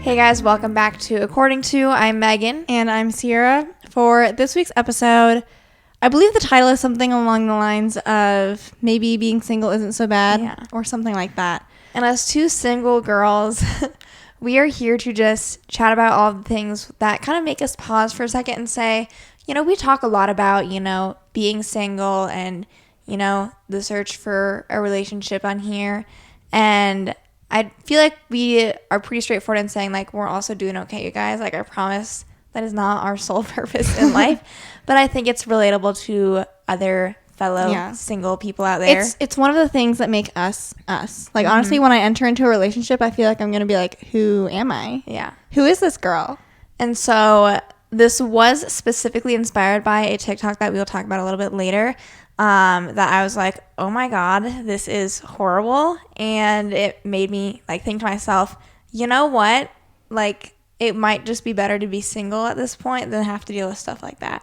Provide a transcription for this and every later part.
Hey guys, welcome back to According To. I'm Megan. And I'm Ciera. For this week's episode, I believe the title is something along the lines of maybe being single isn't so bad, or something like that. And as two single girls, we are here to just chat about all the things that kind of make us pause for a second and say, you know, we talk a lot about, being single and, the search for a relationship on here. And I feel like we are pretty straightforward in saying, like, we're also doing okay, you guys. Like, I promise that is not our sole purpose in life. But I think it's relatable to other fellow single people out there. It's one of the things that make us us. Like, honestly, when I enter into a relationship, I feel like I'm going to be like, who am I? Yeah. Who is this girl? And so this was specifically inspired by a TikTok that we'll talk about a little bit later. That I was like, oh my God, this is horrible. And it made me think to myself, you know what? Like, it might just be better to be single at this point than have to deal with stuff like that.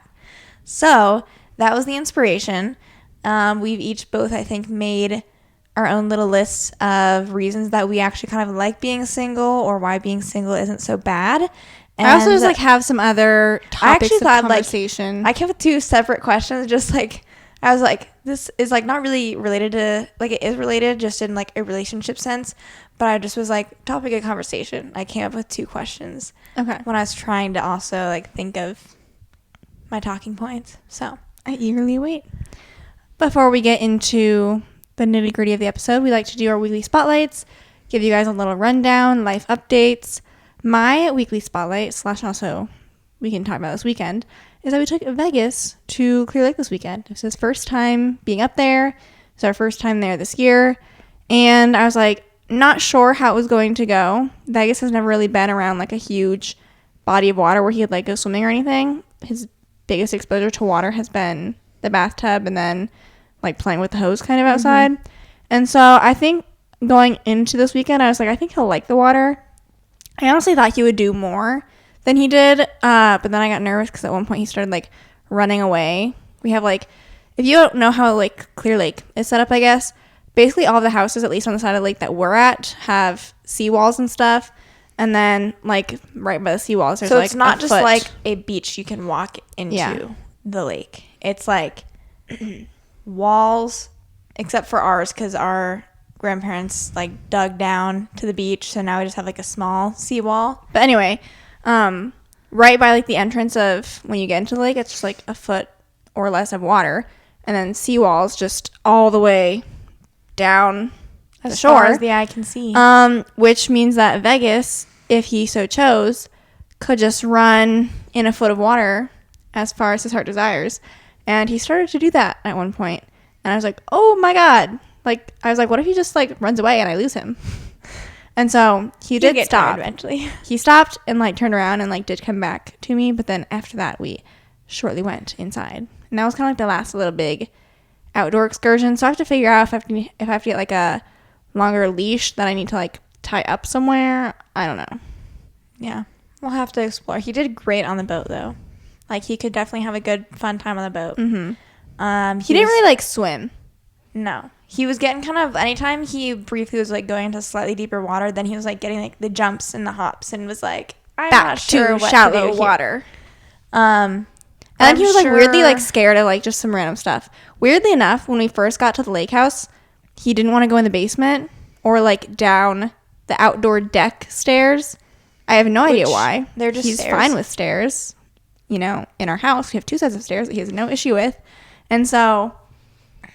So that was the inspiration. We've each both, I think, made our own little lists of reasons that we actually kind of like being single or why being single isn't so bad. And I also just have some other topics of conversation. I came with two separate questions, just I was like, this is not really related to, it is related just in a relationship sense, but I just was topic of conversation. I came up with two questions. Okay. When I was trying to also think of my talking points. So I eagerly await. Before we get into the nitty gritty of the episode, we like to do our weekly spotlights, give you guys a little rundown, life updates. My weekly spotlight / also we can talk about this weekend is that we took Vegas to Clear Lake this weekend. It was his first time being up there. It's our first time there this year. And I was not sure how it was going to go. Vegas has never really been around a huge body of water where he could go swimming or anything. His biggest exposure to water has been the bathtub and then playing with the hose kind of outside. Mm-hmm. And so I think going into this weekend, I was I think he'll like the water. I honestly thought he would do more than he did, but then I got nervous because at one point he started running away. We have if you don't know how Clear Lake is set up, I guess basically all the houses, at least on the side of the lake that we're at, have seawalls and stuff, and then right by the seawalls there's it's not just a beach you can walk into the lake. It's walls, except for ours because our grandparents dug down to the beach, so now we just have a small seawall. But anyway, right by the entrance of when you get into the lake, it's just a foot or less of water, and then seawalls just all the way down the shore, far as the eye can see. Which means that Vegas, if he so chose, could just run in a foot of water as far as his heart desires. And he started to do that at one point, and I was like, oh my God. I was like, what if he just runs away and I lose him? And so he did stop eventually. He stopped and turned around and did come back to me. But then after that, we shortly went inside. And that was kind of the last little big outdoor excursion. So I have to figure out if I have to get a longer leash that I need to tie up somewhere. I don't know. Yeah, we'll have to explore. He did great on the boat though. He could definitely have a good fun time on the boat. Mm-hmm. He didn't really swim. No. He was getting kind of, anytime he briefly was going into slightly deeper water, then he was getting the jumps and the hops and was I'm back not sure to what shallow to do water. And then he was weirdly scared of just some random stuff. Weirdly enough, when we first got to the lake house, he didn't want to go in the basement or down the outdoor deck stairs. I have no idea why. They're just He's stairs. fine with stairs. In our house, we have 2 sets of stairs that he has no issue with. And so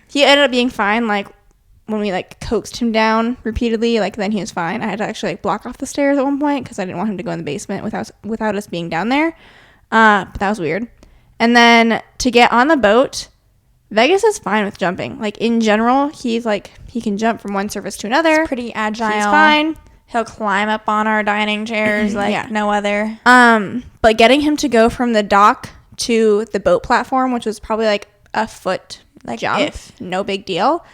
he ended up being fine, when we, coaxed him down repeatedly, then he was fine. I had to actually, block off the stairs at one point because I didn't want him to go in the basement without us being down there. But that was weird. And then to get on the boat, Vegas is fine with jumping. In general, he's, he can jump from one surface to another. He's pretty agile. He's fine. He'll climb up on our dining chairs no other. But getting him to go from the dock to the boat platform, which was probably, a foot jump, no big deal.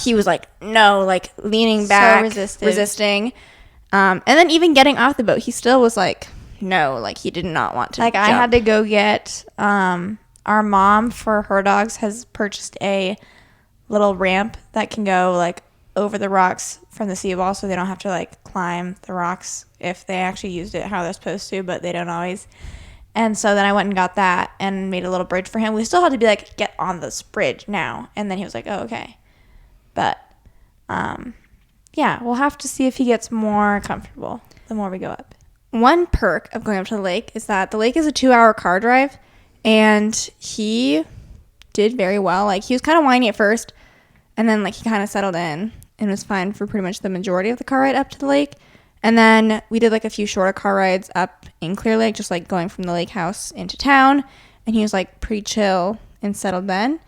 He was no, leaning back, so resisting. And then even getting off the boat, he still was no, he did not want to jump. I had to go get, our mom for her dogs has purchased a little ramp that can go over the rocks from the seawall, so they don't have to like climb the rocks if they actually used it how they're supposed to, but they don't always. And so then I went and got that and made a little bridge for him. We still had to be like, get on this bridge now. And then he was like, oh, okay. But yeah, we'll have to see if he gets more comfortable the more we go up. One perk of going up to the lake is that the lake is a 2-hour car drive, and he did very well. Like, he was kind of whiny at first, and then like he kind of settled in and was fine for pretty much the majority of the car ride up to the lake. And then we did like a few shorter car rides up in Clear Lake, just like going from the lake house into town, and he was like pretty chill and settled then.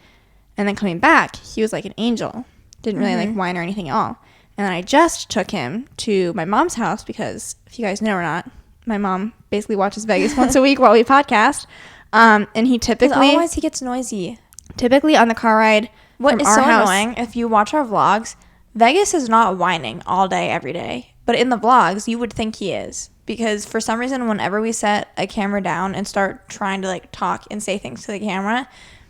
And then coming back, he was like an angel. Didn't really like whine or anything at all. And then I just took him to my mom's house because, if you guys know or not, my mom basically watches Vegas once a week while we podcast. And he typically... Otherwise, he gets noisy. Typically on the car ride what from is our so house... annoying, if you watch our vlogs, Vegas is not whining all day, every day. But in the vlogs, you would think he is. Because for some reason, whenever we set a camera down and start trying to like talk and say things to the camera,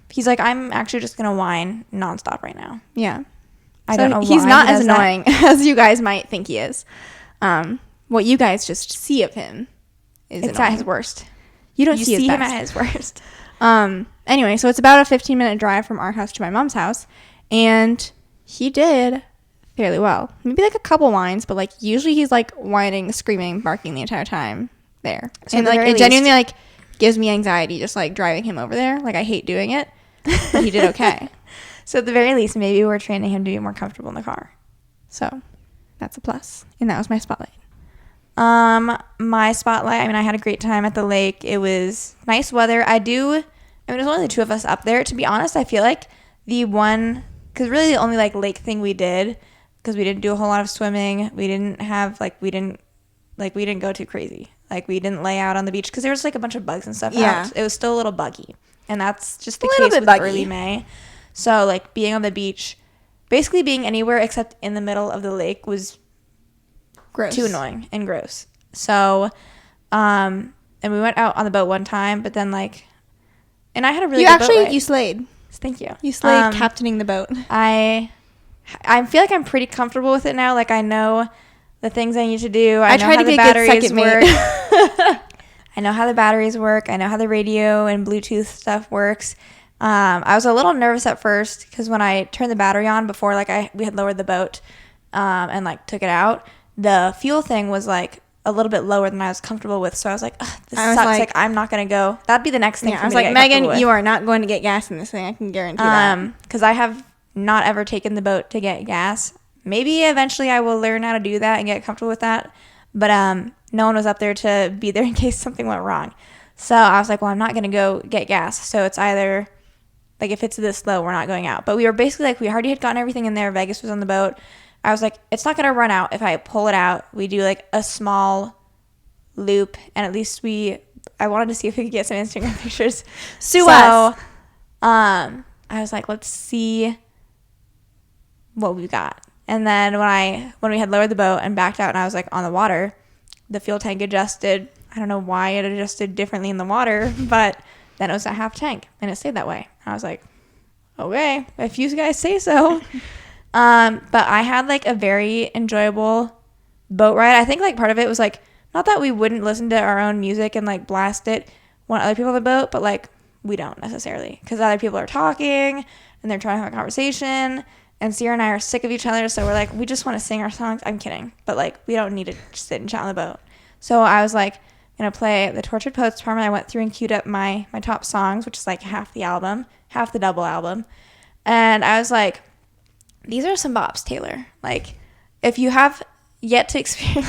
he's like, I'm actually just going to whine nonstop right now. Yeah. I don't know why he's not as does that. annoying as you guys might think he is. What you guys just see of him is It's annoying. at his worst. You don't You see see his him best. at his worst. Anyway, so it's about a 15-minute drive from our house to my mom's house, and he did fairly well. Maybe like a couple whines, but like usually he's like whining, screaming, barking the entire time there. So and at the like very it genuinely least- like gives me anxiety just like driving him over there. Like I hate doing it, but he did okay. So at the very least, maybe we're training him to be more comfortable in the car. So that's a plus. And that was my spotlight. My spotlight, I mean, I had a great time at the lake. It was nice weather. There's only the two of us up there. To be honest, I feel like because really the only like lake thing we did, because we didn't do a whole lot of swimming. We didn't go too crazy. Like we didn't lay out on the beach because there was like a bunch of bugs and stuff out. It was still a little buggy. And that's just the case with early May. So like being on the beach, basically being anywhere except in the middle of the lake was Gross. too annoying and gross. So, and we went out on the boat one time, but then like, and I had a really good boat ride. You slayed. Thank you. You slayed captaining the boat. I feel like I'm pretty comfortable with it now. Like I know the things I need to do. I know try how to be the a good batteries second work. mate. I know how the batteries work. I know how the radio and Bluetooth stuff works. I was a little nervous at first because when I turned the battery on before, like we had lowered the boat and like took it out, the fuel thing was like a little bit lower than I was comfortable with. So I was like, this sucks. Like I'm not gonna go. That'd be the next thing. Yeah, for I was me to like, get comfortable Megan, with. you are not going to get gas in this thing. I can guarantee that. Because I have not ever taken the boat to get gas. Maybe eventually I will learn how to do that and get comfortable with that. But no one was up there to be there in case something went wrong. So I was like, well, I'm not going to go get gas. So it's either, like, if it's this low, we're not going out. But we were basically like, we already had gotten everything in there. Vegas was on the boat. I was like, it's not going to run out if I pull it out. We do, like, a small loop. And at least I wanted to see if we could get some Instagram pictures. Sue us. I was like, let's see what we got. And then when we had lowered the boat and backed out and I was like on the water, the fuel tank adjusted. I don't know why it adjusted differently in the water, but then it was a half tank and it stayed that way. I was like, okay, if you guys say so. But I had like a very enjoyable boat ride. I think like part of it was like, not that we wouldn't listen to our own music and like blast it when other people on the boat, but like we don't necessarily because other people are talking and they're trying to have a conversation. And Ciera and I are sick of each other, so we're like, we just want to sing our songs. I'm kidding. But, like, we don't need to sit and chat on the boat. So I was, like, going to play the Tortured Poets Department. I went through and queued up my top songs, which is, like, half the album, half the double album. And I was like, these are some bops, Taylor. Like, if you have yet to experience...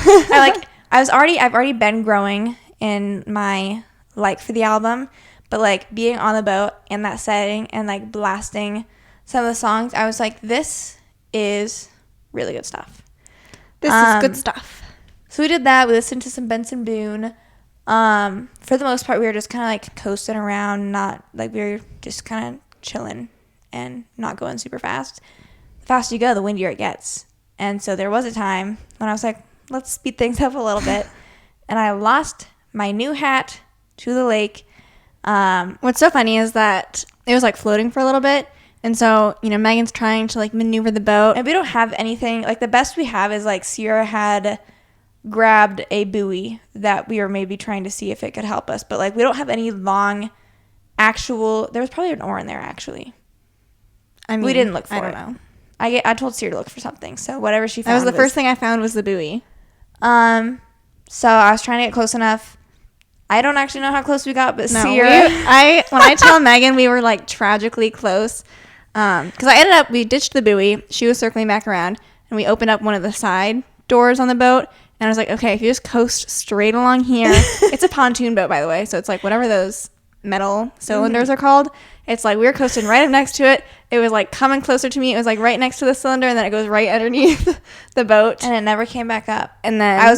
I've already been growing in my like for the album. But, like, being on the boat in that setting and, like, blasting... some of the songs, I was like, this is really good stuff. This is good stuff. So we did that. We listened to some Benson Boone. For the most part, we were just kind of like coasting around, not like we were just kind of chilling and not going super fast. The faster you go, the windier it gets. And so there was a time when I was like, let's speed things up a little bit. And I lost my new hat to the lake. What's so funny is that it was like floating for a little bit. And so, Megan's trying to like maneuver the boat. And we don't have anything. Like, the best we have is like Ciera had grabbed a buoy that we were maybe trying to see if it could help us. But like, we don't have any long actual. There was probably an oar in there, actually. I mean, we didn't look for it. I don't know. I told Ciera to look for something. So whatever she found. That was the first thing I found was the buoy. So I was trying to get close enough. I don't actually know how close we got, but no, Ciera. When I tell Megan we were like tragically close, because we ditched the buoy. She was circling back around, and we opened up one of the side doors on the boat. And I was like, okay, if you just coast straight along here, it's a pontoon boat, by the way. So it's like whatever those metal cylinders are called. It's like we were coasting right up next to it. It was like coming closer to me. It was like right next to the cylinder, and then it goes right underneath the boat. And it never came back up. And then I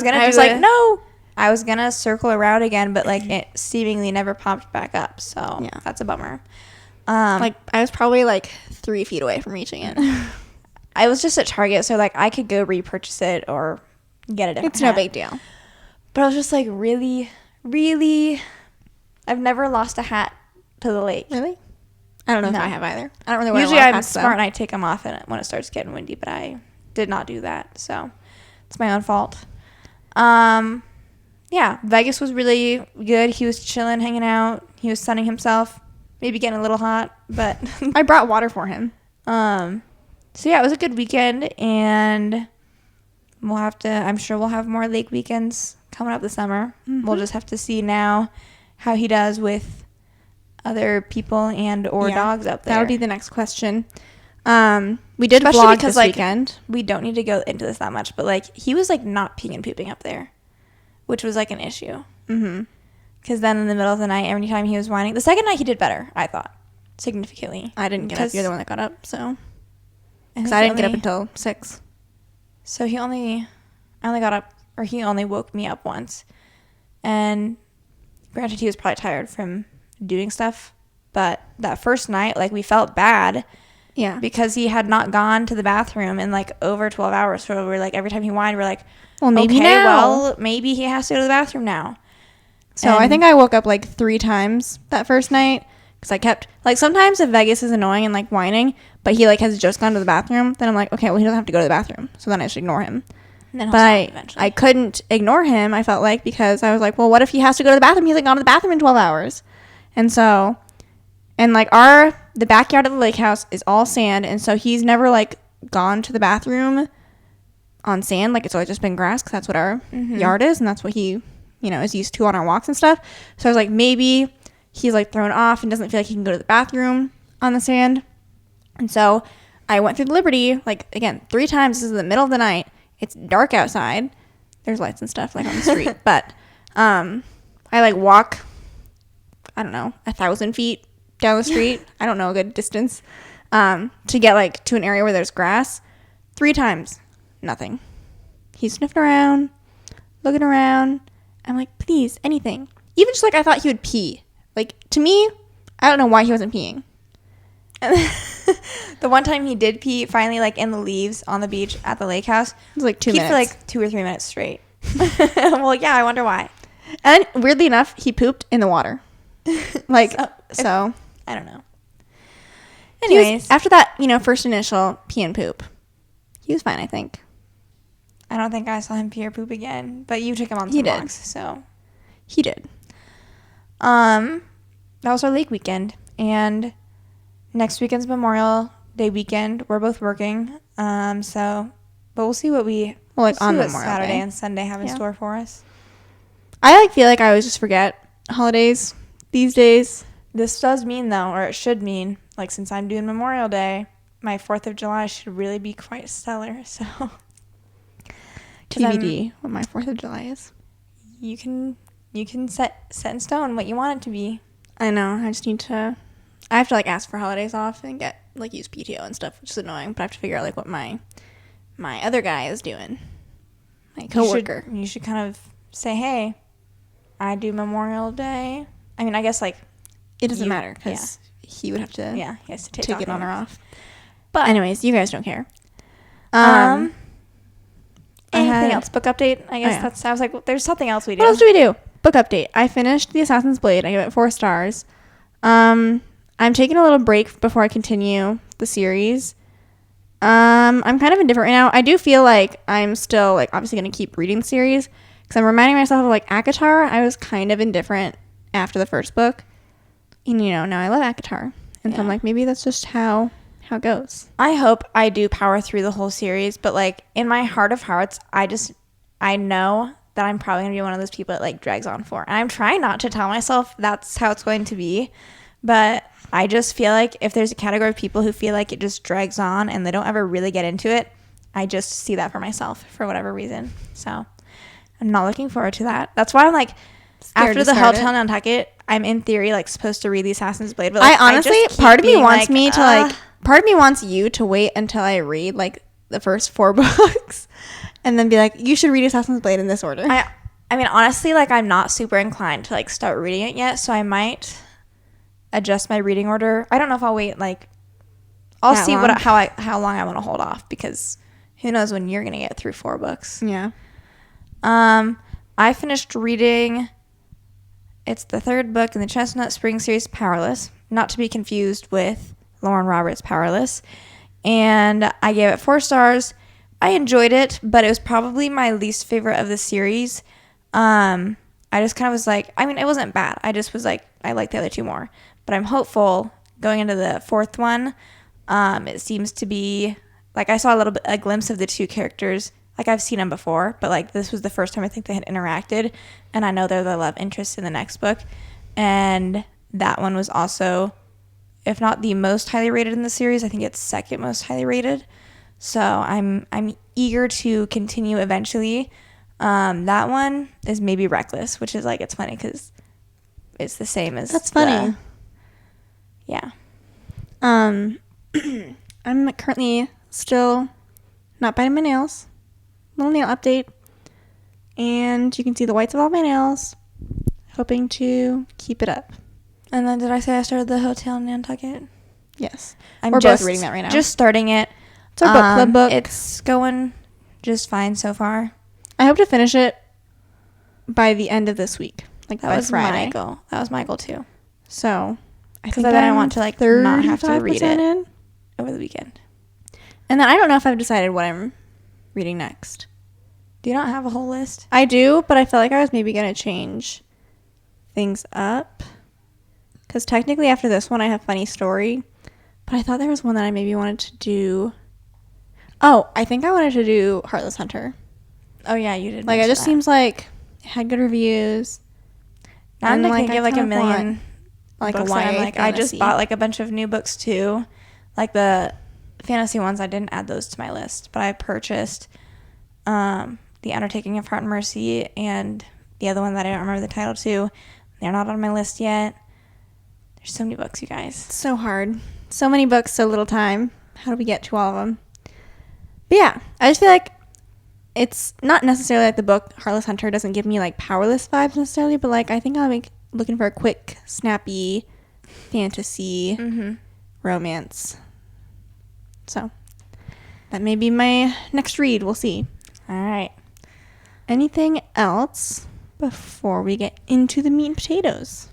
was gonna circle around again, but like it seemingly never popped back up. So yeah, that's a bummer. Like I was probably like 3 feet away from reaching it. I was just at Target, so like I could go repurchase it or get a different It's no big deal. But I was just like, really, I've never lost a hat to the lake. Really? I don't know if I have either. I don't really wear Usually a lot of I'm hats, smart and I take them off when it starts getting windy, but I did not do that. So it's my own fault. Yeah, Vegas was really good. He was chilling, hanging out. He was sunning himself. Maybe getting a little hot, but I brought water for him. So yeah, it was a good weekend, and I'm sure we'll have more lake weekends coming up this summer. Mm-hmm. We'll just have to see now how he does with other people and or dogs up there. That would be the next question. We did vlog this weekend. We don't need to go into this that much, but like he was like not peeing and pooping up there, which was like an issue. Mm-hmm. Because then in the middle of the night, every time he was whining, the second night he did better, I thought, significantly. I didn't get up. You're the one that got up, so. Because I didn't get up until 6. So I only got up, or he only woke me up once. And granted, he was probably tired from doing stuff. But that first night, like, we felt bad. Yeah. Because he had not gone to the bathroom in, like, over 12 hours. So we were like, every time he whined, we're like, well, maybe okay, now. well, maybe he has to go to the bathroom now. So I think I woke up, like, 3 times that first night. Because I kept, like, sometimes if Vegas is annoying and, like, whining, but he, like, has just gone to the bathroom, then I'm like, okay, well, he doesn't have to go to the bathroom. So then I should ignore him. And then but I couldn't ignore him, I felt like, because I was like, well, what if he has to go to the bathroom? He's, like, gone to the bathroom in 12 hours. And so, and, like, the backyard of the lake house is all sand. And so he's never, like, gone to the bathroom on sand. Like, it's always just been grass because that's what our yard is. And that's what he, is used to on our walks and stuff. So I was like, maybe he's like thrown off and doesn't feel like he can go to the bathroom on the sand. And so I went through the Liberty, like, again, 3 times. This is the middle of the night. It's dark outside. There's lights and stuff, like, on the street. But I, like, walk, I don't know, 1,000 feet down the street. I don't know, a good distance to get, like, to an area where there's grass. 3 times. Nothing. He's sniffing around, looking around. I'm like, please, anything. Even just, like, I thought he would pee. Like, to me, I don't know why he wasn't peeing. The one time he did pee, finally, like, in the leaves on the beach at the lake house. It was like 2 minutes. For like 2 or 3 minutes straight. Well, yeah, I wonder why. And weirdly enough, he pooped in the water. Like, so. I don't know. Anyways. After that, first initial pee and poop, he was fine, I think. I don't think I saw him pee or poop again, but you took him on some walks, so. He did. That was our lake weekend, and next weekend's Memorial Day weekend. We're both working, but we'll see what on Memorial Saturday Day and Sunday have in store for us. I feel like I always just forget holidays these days. This does mean, though, or it should mean, like, since I'm doing Memorial Day, my 4th of July should really be quite stellar. So TBD what my 4th of July is. You can set in stone what you want it to be. I know. I just need to. I have to, like, ask for holidays off and get, like, use PTO and stuff, which is annoying. But I have to figure out, like, what my other guy is doing. My coworker. You should kind of say, hey, I do Memorial Day. I mean, I guess, like, it doesn't matter because he would have to. Yeah, he has to take it on or off. But anyways, you guys don't care. Anything else? Book update? I guess I was like, well, there's something else we do. What else do we do? Book update. I finished The Assassin's Blade. I gave it 4 stars. I I'm taking a little break before I continue the series. I'm kind of indifferent right now. I do feel like I'm still like obviously going to keep reading the series because I'm reminding myself of like ACOTAR. I was kind of indifferent after the first book, and now I love ACOTAR, and so I'm like, maybe that's just how it goes. I hope I do power through the whole series, but like in my heart of hearts, I know that I'm probably gonna be one of those people that like drags on for, and I'm trying not to tell myself that's how it's going to be, but I just feel like if there's a category of people who feel like it just drags on and they don't ever really get into it, I just see that for myself for whatever reason. So I'm not looking forward to that. That's why I'm like, after the Hotel Nantucket, I'm in theory like supposed to read the Assassin's Blade. But like, I honestly, part of me wants me to like, part of me wants you to wait until I read like the first 4 books, and then be like, you should read Assassin's Blade in this order. I mean, honestly, like I'm not super inclined to like start reading it yet, so I might adjust my reading order. I don't know if I'll wait. Like, I'll see how long I want to hold off, because who knows when you're gonna get through 4 books. Yeah. I finished reading. It's the 3rd book in the Chestnut Spring series, Powerless, not to be confused with Lauren Roberts' Powerless, and I gave it 4 stars. I enjoyed it, but it was probably my least favorite of the series. I just kind of was like, I mean, it wasn't bad. I just was like, I like the other 2 more. But I'm hopeful going into the 4th one. It seems to be, like, I saw a glimpse of the 2 characters. Like, I've seen them before, but, like, this was the first time I think they had interacted. And I know they're the love interest in the next book. And that one was also, if not the most highly rated in the series, I think it's 2nd most highly rated. So I'm eager to continue eventually. That one is maybe Reckless, which is, like, it's funny because it's the same as... That's funny. Yeah. I'm currently still not biting my nails. Little nail update. And you can see the whites of all my nails. Hoping to keep it up. And then did I say I started the Hotel Nantucket? Yes. We're both reading that right now. Just starting it. It's our book club book. It's going just fine so far. I hope to finish it by the end of this week. Like that by was Friday. my goal. That was my goal too. So I think then I want to like not have to read it in over the weekend. And then I don't know if I've decided what I'm reading next. Do you not have a whole list? I do, but I felt like I was maybe going to change things up. Because technically after this one I have Funny Story. But I thought there was one that I maybe wanted to do. Oh, I think I wanted to do Heartless Hunter. Oh yeah, you did. Like it just seems like it had good reviews. I'm like give like a million like books. A YA I'm like, I just bought like a bunch of new books too. Like the fantasy ones, I didn't add those to my list, but I purchased The Undertaking of Heart and Mercy and the other one that I don't remember the title to. They're not on my list yet. There's so many books, you guys. It's so hard. So many books, so little time. How do we get to all of them? But yeah, I just feel like it's not necessarily like the book Heartless Hunter doesn't give me like Powerless vibes necessarily, but like I think I'll be looking for a quick, snappy fantasy romance. So that may be my next read. We'll see. All right. Anything else before we get into the meat and potatoes?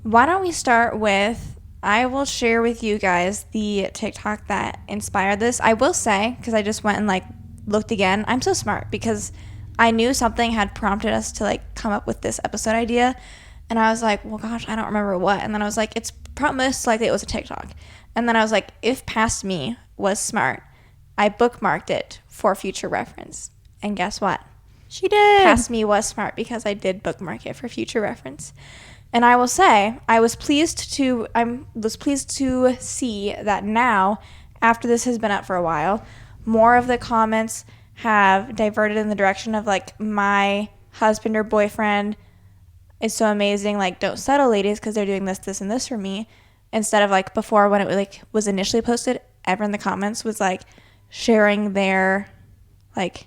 Why don't we start with, I will share with you guys the TikTok that inspired this. I will say, because I just went and like looked again, I'm so smart because I knew something had prompted us to like come up with this episode idea. And I was like, well, gosh, I don't remember what. And then I was like, it's most likely it was a TikTok. And then I was like, if Past Me was smart, I bookmarked it for future reference. And guess what? She did. Past Me was smart because I did bookmark it for future reference. And I will say, I was pleased to see that now, after this has been up for a while, more of the comments have diverted in the direction of like, my husband or boyfriend is so amazing, like, don't settle, ladies, because they're doing this, this, and this for me. Instead of like before when it like was initially posted, everyone in the comments was like sharing their like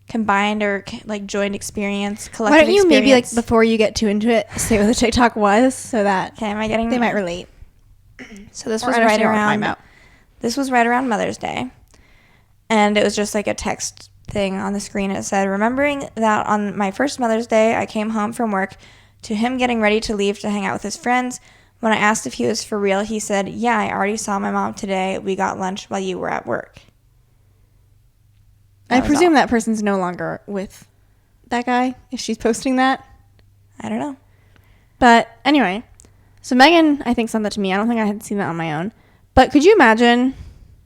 combined or like joined experience, collective experience. Why don't you maybe like before you get too into it, say what the TikTok was so that they might relate. So this was right around Mother's Day, and it was just like a text thing on the screen. It said, remembering that on my first Mother's Day, I came home from work to him getting ready to leave to hang out with his friends. When I asked if he was for real, he said, yeah, I already saw my mom today. We got lunch while you were at work. I presume that person's no longer with that guy if she's posting that. I don't know. But anyway, so Megan, I think, sent that to me. I don't think I had seen that on my own. But could you imagine,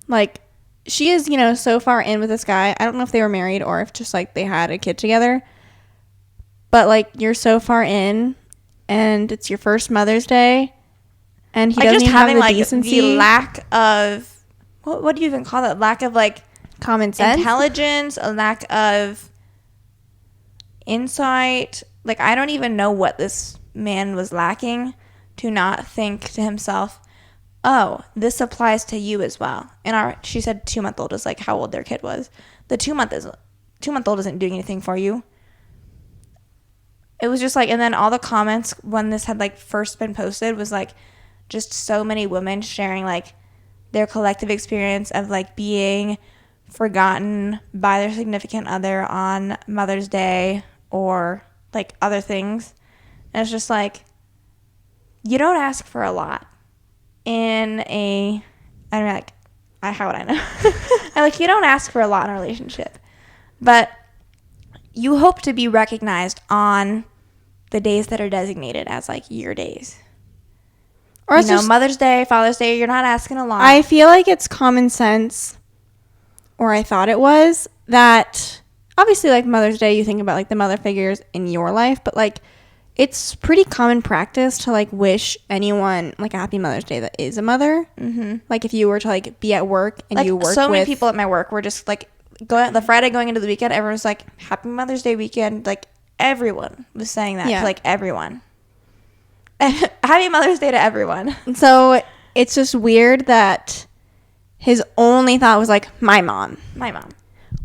like, she is, so far in with this guy. I don't know if they were married or if just, like, they had a kid together. But, like, you're so far in, and it's your first Mother's Day, and he doesn't even have the decency. The lack of, what do you even call that? Lack of, like, common sense, intelligence, a lack of insight. Like, I don't even know what this man was lacking to not think to himself, oh, this applies to you as well. And she said 2-month-old is like how old their kid was. The 2-month-old isn't doing anything for you. It was just like, and then all the comments when this had like first been posted was like just so many women sharing like their collective experience of like being forgotten by their significant other on Mother's Day or like other things. And it's just like, you don't ask for a lot in a, I don't know, like, how would I know? I'm like, you don't ask for a lot in a relationship, but you hope to be recognized on the days that are designated as like your days. Or it's just Mother's Day, Father's Day, you're not asking a lot. I feel like it's common sense, or I thought it was, that obviously like Mother's Day, you think about like the mother figures in your life, but like it's pretty common practice to like wish anyone like a happy Mother's Day that is a mother. Mm-hmm. Like if you were to like be at work and like, you work so many people at my work were just like the Friday going into the weekend, everyone was like, happy Mother's Day weekend. Like everyone was saying that to like everyone. Happy Mother's Day to everyone. So it's just weird that his only thought was like, my mom.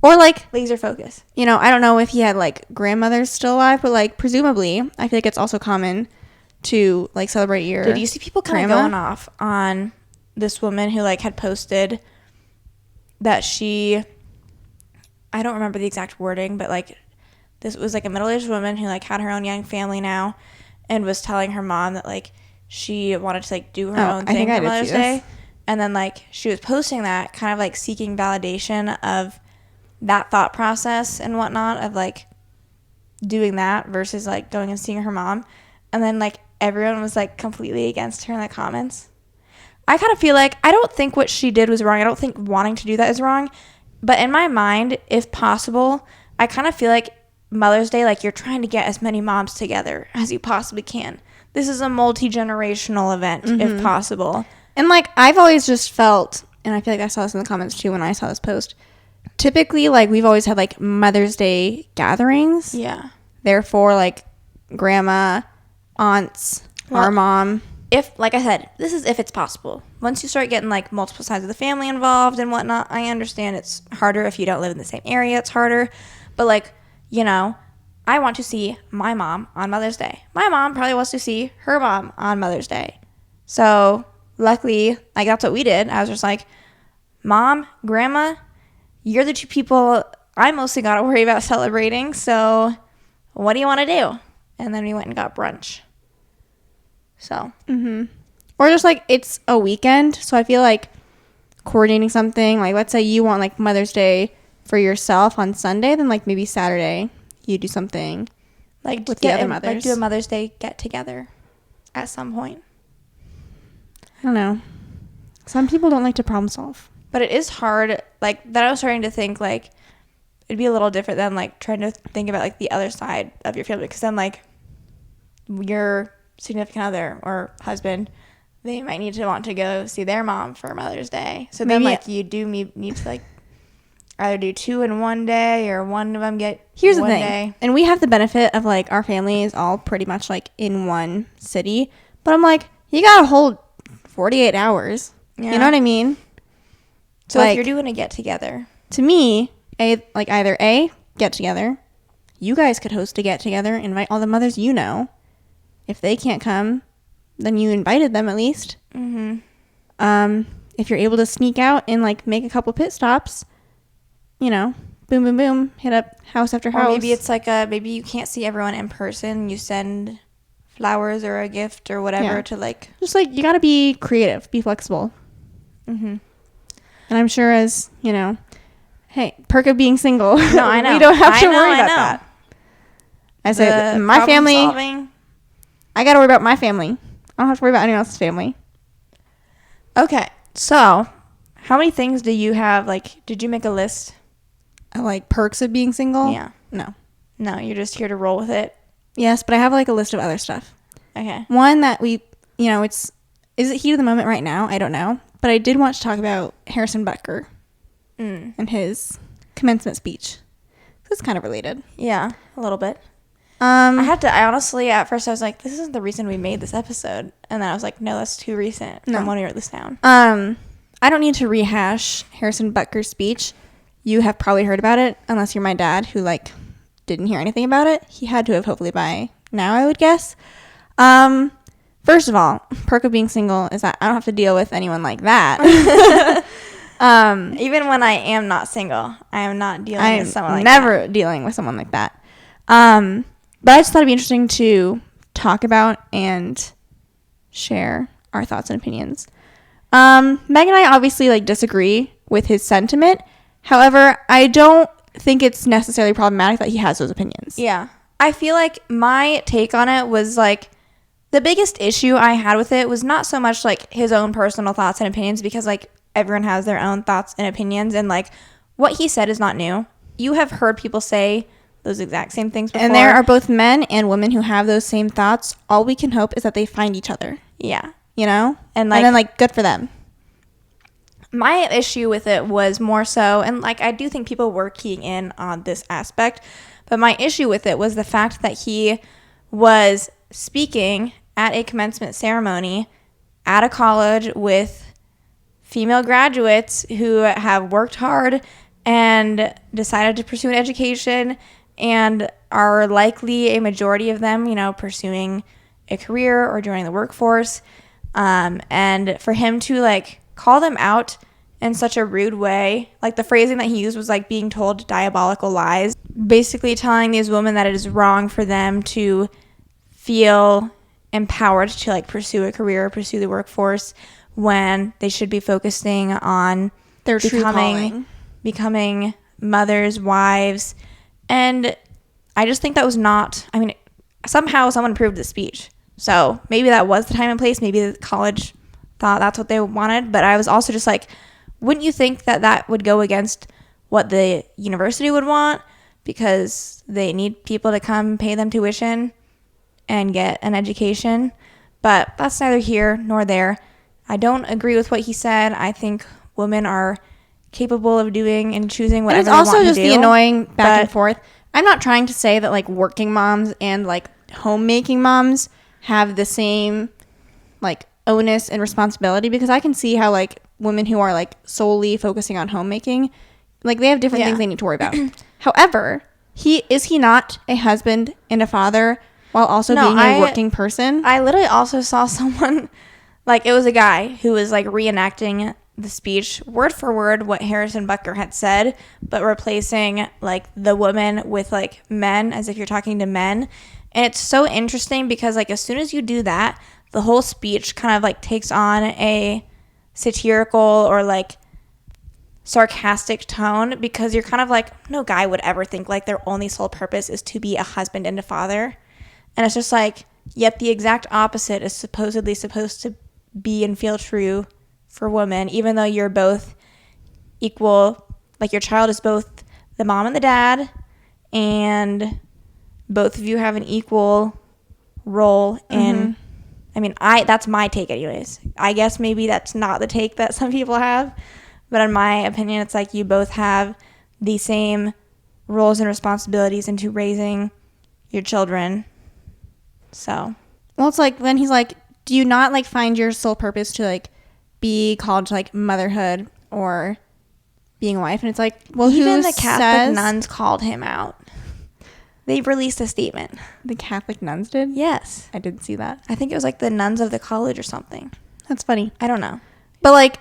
Or like laser focus. I don't know if he had like grandmothers still alive, but like presumably, I feel like it's also common to like celebrate your Did you see people kind of going off on this woman who like had posted that I don't remember the exact wording, but like this was like a middle-aged woman who like had her own young family now and was telling her mom that like she wanted to like do her own thing for Mother's Day. And then like she was posting that kind of like seeking validation of that thought process and whatnot of like doing that versus like going and seeing her mom. And then like everyone was like completely against her in the comments. I kind of feel like I don't think what she did was wrong. I don't think wanting to do that is wrong. But in my mind, if possible, I kind of feel like Mother's Day, like you're trying to get as many moms together as you possibly can. This is a multi-generational event, if possible. And like I've always just felt, and I feel like I saw this in the comments too when I saw this post, typically like we've always had like Mother's Day gatherings. Yeah. Therefore like grandma, aunts, our mom. If, like I said, this is if it's possible. Once you start getting like multiple sides of the family involved and whatnot, I understand it's harder if you don't live in the same area. It's harder. But like, I want to see my mom on Mother's Day. My mom probably wants to see her mom on Mother's Day. So luckily, like that's what we did. I was just like, Mom, Grandma, you're the two people I mostly got to worry about celebrating. So what do you want to do? And then we went and got brunch. So. Or just like it's a weekend. So I feel like coordinating something, like let's say you want like Mother's Day for yourself on Sunday, then like maybe Saturday you do something like with the other mothers. Like do a Mother's Day get together at some point. I don't know. Some people don't like to problem solve. But it is hard. Like then I was starting to think like it'd be a little different than like trying to think about like the other side of your family. Because then like your significant other or husband, they might need to want to go see their mom for Mother's Day. So then like you do need to like either do 2 in one day or one of them get Here's one the thing. day. And we have the benefit of like our family is all pretty much like in one city. But I'm like, you got to hold 48 hours. Yeah. You know what I mean? So like, if you're doing a get together. To me, either A, get together. You guys could host a get together, invite all the mothers you know. If they can't come, then you invited them at least. If you're able to sneak out and like make a couple pit stops, boom, boom, boom, hit up house after house. Or maybe it's like maybe you can't see everyone in person. You send flowers or a gift or whatever to like. Just like, you got to be creative, be flexible. Mm-hmm. And I'm sure as, you know, hey, perk of being single. No, I know. We don't have to worry about that. I say my family, solving. I got to worry about my family. I don't have to worry about anyone else's family. Okay. So, how many things do you have? Like, did you make a list? Like perks of being single? Yeah. No, you're just here to roll with it. Yes, but I have like a list of other stuff. Okay. One that we, you know, is it heat of the moment right now? I don't know. But I did want to talk about Harrison Butker and his commencement speech. It's kind of related. Yeah, a little bit. I honestly, at first I was like, this isn't the reason we made this episode. And then I was like, no, that's too recent from when we wrote this down. I don't need to rehash Harrison Butker's speech. You have probably heard about it, unless you're my dad, who like didn't hear anything about it. He had to have hopefully by now, I would guess. First of all, perk of being single is that I don't have to deal with anyone like that. Even when I am not single, I am not dealing with someone like that. I'm never dealing with someone like that. But I just thought it'd be interesting to talk about and share our thoughts and opinions. Meg and I obviously like disagree with his sentiment. However, I don't think it's necessarily problematic that he has those opinions. Yeah. I feel like my take on it was like, the biggest issue I had with it was not so much like his own personal thoughts and opinions, because like everyone has their own thoughts and opinions, and like what he said is not new. You have heard people say those exact same things before. And there are both men and women who have those same thoughts. All we can hope is that they find each other. Yeah. You know? And then like good for them. My issue with it was more so, and like I do think people were keying in on this aspect, but my issue with it was the fact that he was speaking at a commencement ceremony at a college with female graduates who have worked hard and decided to pursue an education, and are likely a majority of them, you know, pursuing a career or joining the workforce. And for him to like call them out in such a rude way, like the phrasing that he used was like being told diabolical lies, basically telling these women that it is wrong for them to feel empowered to like pursue a career, pursue the workforce, when they should be focusing on their true calling, becoming mothers, wives. And I just think that was not, I mean, somehow someone approved the speech. So maybe that was the time and place. Maybe the college thought that's what they wanted. But I was also just like, wouldn't you think that that would go against what the university would want? Because they need people to come pay them tuition and get an education. But that's neither here nor there. I don't agree with what he said. I think women are capable of doing and choosing whatever they want to do. It's also just the annoying back and forth. I'm not trying to say that like working moms and like homemaking moms have the same like onus and responsibility, because I can see how like women who are like solely focusing on homemaking, like they have different things they need to worry about. However, is he not a husband and a father while also being a working person? I literally also saw someone, like it was a guy who was like reenacting the speech word for word what Harrison Butker had said, but replacing like the woman with like men, as if you're talking to men. And it's so interesting because like as soon as you do that, the whole speech kind of like takes on a satirical or like sarcastic tone, because you're kind of like, no guy would ever think like their only sole purpose is to be a husband and a father. And it's just like, yet the exact opposite is supposedly supposed to be and feel true for women, even though you're both equal. Like your child is both the mom and the dad, and both of you have an equal role in, I mean, that's my take anyways. I guess maybe that's not the take that some people have, but in my opinion, it's like you both have the same roles and responsibilities into raising your children. So, well, it's like then he's like, do you not like find your sole purpose to like be called to like motherhood or being a wife? And it's like, well, even the Catholic nuns called him out. They've released a statement. The Catholic nuns did? Yes. I didn't see that. I think it was like the nuns of the college or something. That's funny. I don't know. But like,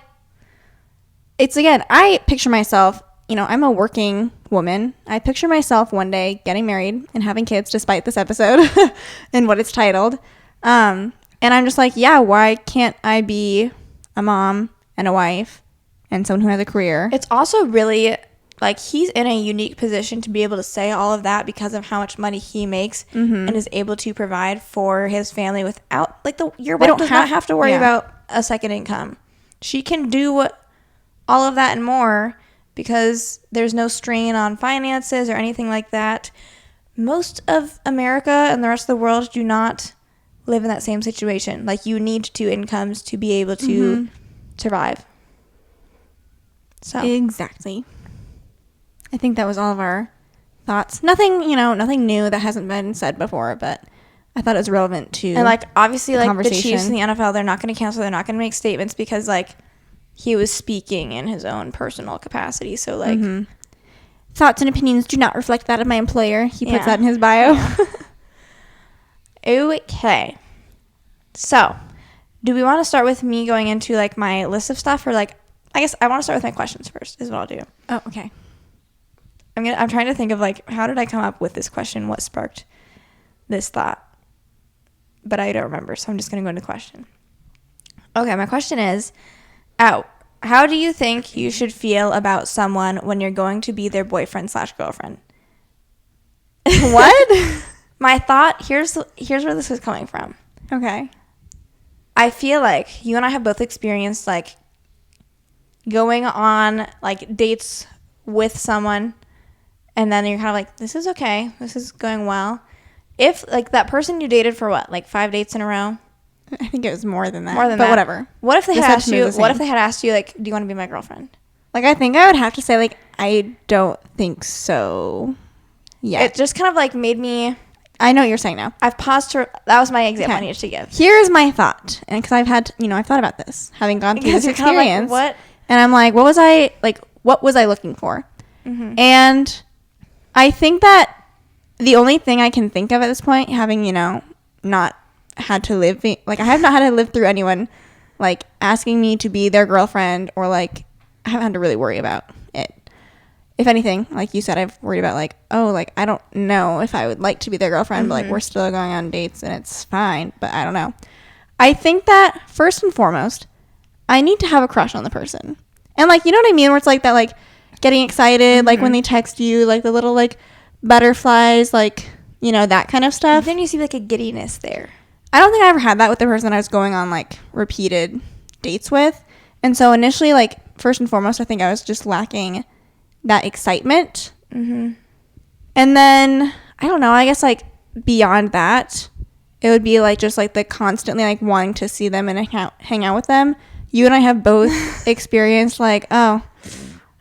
it's again, I picture myself, you know, I'm a working woman. I picture myself one day getting married and having kids, despite this episode and what it's titled. And I'm just like, yeah, why can't I be a mom and a wife and someone who has a career? It's also really, like, he's in a unique position to be able to say all of that because of how much money he makes and is able to provide for his family without, like, your wife does not have to worry about a second income. She can do all of that and more because there's no strain on finances or anything like that. Most of America and the rest of the world do not live in that same situation. Like, you need 2 incomes to be able to survive. So exactly. I think that was all of our thoughts. Nothing new that hasn't been said before, but I thought it was relevant to and, like, obviously, like, the Chiefs conversation. in the NFL, they're not going to cancel. They're not going to make statements because, like, he was speaking in his own personal capacity. So, like, thoughts and opinions do not reflect that of my employer. He puts that in his bio. Yeah. Okay. So, do we want to start with me going into, like, my list of stuff, or, like, I guess I want to start with my questions first is what I'll do. Oh, okay. I'm trying to think of, like, how did I come up with this question? What sparked this thought? But I don't remember, so I'm just going to go into the question. Okay, my question is, how do you think you should feel about someone when you're going to be their boyfriend/girlfriend? What? My thought, here's where this is coming from. Okay. I feel like you and I have both experienced, like, going on, like, dates with someone, and then you're kind of like, this is okay, this is going well. If, like, that person you dated for what, like 5 dates in a row? I think it was more than that. But whatever. What if they had asked you, like, do you want to be my girlfriend? Like, I think I would have to say, like, I don't think so. Yeah. It just kind of, like, made me... I know what you're saying now. I've paused to... That was my example I needed to give. Here's my thought. And because I've had, I've thought about this, having gone through this experience. Kind of like, what? And I'm like, what was I looking for? Mm-hmm. And I think that the only thing I can think of at this point, having, not had to live, like, I have not had to live through anyone, like, asking me to be their girlfriend, or, like, I haven't had to really worry about it. If anything, like you said, I've worried about, like, oh, like, I don't know if I would like to be their girlfriend, but, like, we're still going on dates and it's fine, but I don't know. I think that first and foremost, I need to have a crush on the person. And, like, you know what I mean? Where it's like that, like, getting excited, like, when they text you, like, the little, like, butterflies, like, that kind of stuff. Then you see, like, a giddiness there. I don't think I ever had that with the person I was going on, like, repeated dates with. And so initially, like, first and foremost, I think I was just lacking that excitement. Mm-hmm. And then, I don't know, I guess, like, beyond that, it would be, like, just, like, the constantly, like, wanting to see them and hang out with them. You and I have both experienced, like, oh,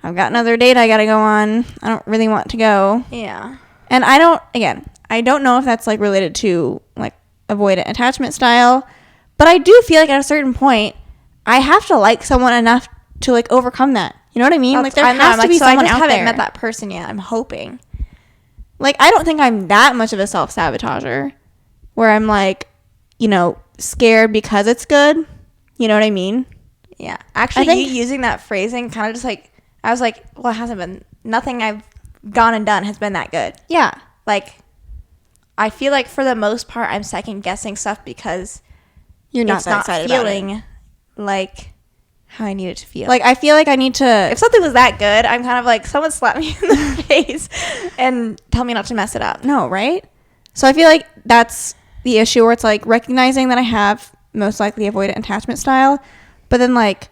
I've got another date I gotta go on. I don't really want to go. Yeah. And I don't know if that's, like, related to, like, avoidant attachment style, but I do feel like at a certain point, I have to like someone enough to, like, overcome that. You know what I mean? Like, there has to be someone out there. I just haven't met that person yet. I'm hoping. Like, I don't think I'm that much of a self-sabotager where I'm, like, scared because it's good. You know what I mean? Yeah. Actually, you using that phrasing kind of just, like, I was like, well, it hasn't been, nothing I've gone and done has been that good. Yeah. Like, I feel like for the most part, I'm second guessing stuff because you're not that excited about it. It's not feeling like how I need it to feel. Like, I feel like I need to... If something was that good, I'm kind of like, someone slap me in the face and tell me not to mess it up. No, right? So I feel like that's the issue where it's, like, recognizing that I have most likely avoidant attachment style, but then, like,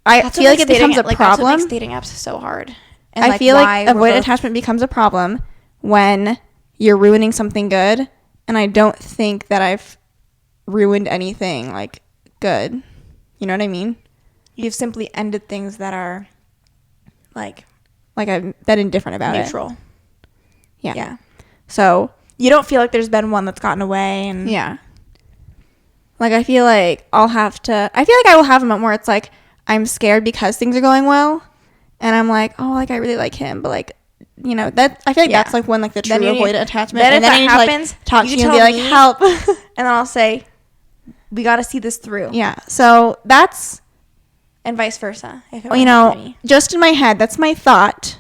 I feel like it becomes a problem. That's what makes dating apps so hard. And, I feel like avoidant attachment becomes a problem when you're ruining something good, and I don't think that I've ruined anything, like, good. You know what I mean? You've simply ended things that are, like I've been indifferent about neutral. It. Yeah. Yeah. So you don't feel like there's been one that's gotten away, and yeah. Like, I feel like I will have a moment where it's like I'm scared because things are going well, and I'm like, oh, like, I really like him, but, like, that I feel like that's, like, when, like, the true avoidant attachment. Then if that happens, like, talk to you and be like, help. And then I'll say, we got to see this through. Yeah. So that's... And vice versa. Just in my head, that's my thought.